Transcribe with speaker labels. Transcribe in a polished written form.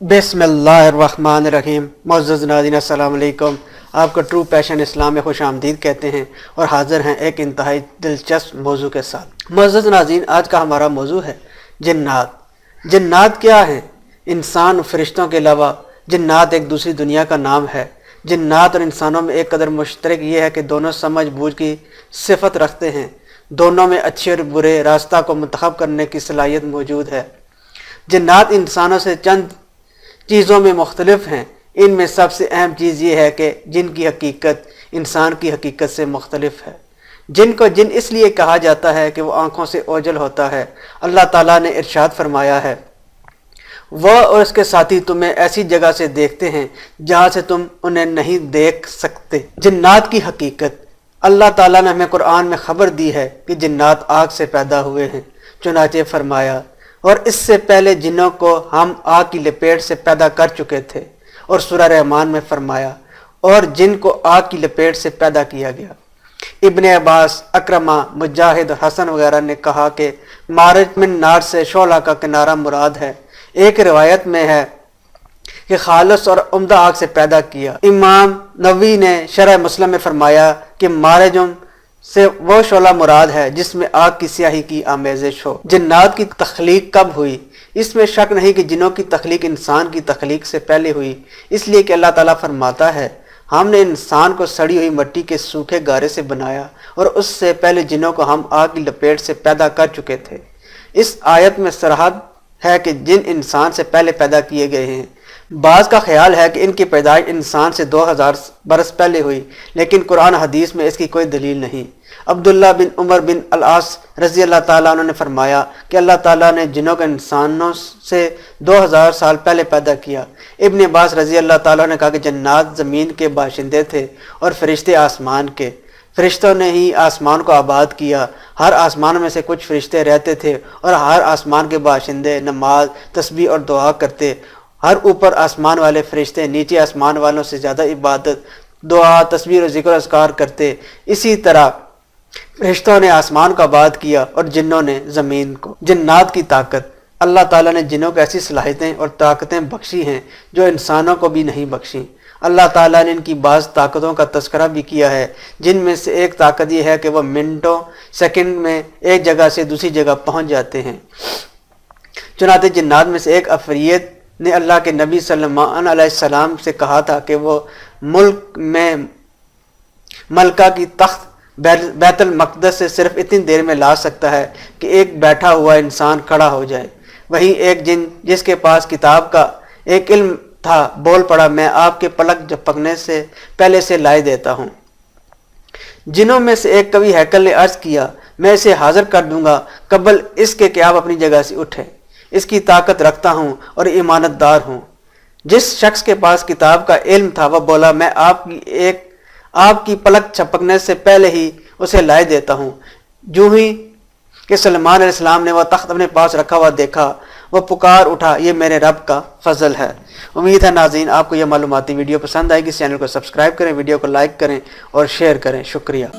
Speaker 1: बिस्मिल्लाहिर्रहमानिर्रहीम। मुअज़्ज़ज़ नाज़रीन अस्सलाम वालेकुम। आपको ट्रू पैशन इस्लाम में खुश आमदीद कहते हैं और हाज़िर हैं एक इंतहाई दिलचस्प मौजू के साथ। मुअज़्ज़ज़ नाज़रीन, आज का हमारा मौजू है जिन्नात। जिन्नात क्या हैं? इंसान और फरिश्तों के अलावा जिन्नात एक दूसरी दुनिया का नाम है। जिन्नात और इंसानों में एक कदर मुश्तरक ये है कि दोनों समझ बूझ की सिफत रखते हैं। दोनों में अच्छे और बुरे रास्ता को मुंतखब करने की सलाहियत मौजूद है। जिन्नात इंसानों से चंद चीज़ों में मुख्तलिफ हैं। इनमें सबसे अहम चीज़ ये है कि जिन की हकीकत इंसान की हकीकत से मुख्तलिफ है। जिन को जिन इसलिए कहा जाता है कि वो आँखों से ओझल होता है। अल्लाह ताला ने इरशाद फरमाया है, वह और उसके साथी तुम्हें ऐसी जगह से देखते हैं जहाँ से तुम उन्हें नहीं देख सकते। जिन्नात की हकीकत अल्लाह ताला ने हमें कुरान में ख़बर दी है कि जिन्नात आग से पैदा हुए हैं। चुनाचे फरमाया, और इससे पहले जिन्नों को हम आग की लपेट से पैदा कर चुके थे। और सूरह रहमान में फरमाया, और जिन को आग की लपेट से पैदा किया गया। इब्ने अब्बास, अकरमा, मुजाहिद, हसन वगैरह ने कहा कि मारज मिन नार से शोला का किनारा मुराद है। एक रिवायत में है कि खालिस और उम्दा आग से पैदा किया। इमाम नवी ने शरह मुस्लिम में फरमाया कि मारजुम से वो शोला मुराद है जिसमें आग की स्याही की आमेजिश हो। जिन्नात की तख्लीक कब हुई? इसमें शक नहीं कि जिन्नों की तख्लीक इंसान की तख्लीक से पहले हुई, इसलिए कि अल्लाह ताला फरमाता है, हमने इंसान को सड़ी हुई मिट्टी के सूखे गारे से बनाया और उससे पहले जिन्नों को हम आग की लपेट से पैदा कर चुके थे। इस आयत में सराहत है कि जिन इंसान से पहले पैदा किए गए हैं। बाज़ का ख्याल है कि इनकी पैदाइश इंसान से 2000 बरस पहले हुई, लेकिन कुरान हदीस में इसकी कोई दलील नहीं। अब्दुल्ला बिन उमर बिन अल-आस रज़ी अल्लाह ताला अन्हु ने फरमाया कि अल्लाह ताला ने जिन्नों को इंसानों से 2000 साल पहले पैदा किया। इब्न अब्बास रज़ी अल्लाह ताला ने कहा कि जन्नात ज़मीन के बाशिंदे थे और फरिश्ते आसमान के। फरिश्तों ने ही आसमान को आबाद किया। हर आसमान में से कुछ फरिश्ते रहते थे और हर आसमान के बाशिंदे नमाज, तस्बीह और दुआ करते। हर ऊपर आसमान वाले फरिश्ते नीचे आसमान वालों से ज़्यादा इबादत, दुआ, तस्बीह और ज़िक्र अज़कार करते। इसी तरह फरिश्तों ने आसमान को आबाद किया और जिन्नों ने ज़मीन को। जिन्नात की ताकत अल्लाह ताला ने जिन्नों को ऐसी सलाहियतें और ताकतें बख्शी हैं जो इंसानों को भी नहीं बख्शी। अल्लाह ताला ने इनकी बाज़ ताकतों का तज़किरा भी किया है, जिनमें से एक ताकत ये है कि वह मिनटों सेकंड में एक जगह से दूसरी जगह पहुँच जाते हैं। चुनाते जिन्नात में से एक अफरीत ने अल्लाह के नबी सल्लल्लाहु अलैहि वसल्लम से कहा था कि वो मुल्क में मलका की तख्त बैतुल मक़दस से सिर्फ इतनी देर में ला सकता है कि एक बैठा हुआ इंसान खड़ा हो जाए। वहीं एक जिन जिसके पास किताब का एक इल्म था बोल पड़ा, मैं आपके पलक झपकने से पहले से लाए देता हूँ। जिन्हों में से एक कवि हैकल ने अर्ज किया, मैं इसे हाजिर कर दूंगा कबल इसके कि आप अपनी जगह से उठें। इसकी ताकत रखता हूँ और ईमानतदार हूँ। जिस शख्स के पास किताब का इल्म था वह बोला, मैं आपकी पलक झपकने से पहले ही उसे लाए देता हूँ। जो ही कि सलमान अलैहिस्सलाम ने वह तख्त अपने पास रखा हुआ देखा, वह पुकार उठा, ये मेरे रब का फजल है। उम्मीद है नाज़रीन आपको यह मालूमाती वीडियो पसंद आएगी। इस चैनल को सब्सक्राइब करें, वीडियो को लाइक करें और शेयर करें। शुक्रिया।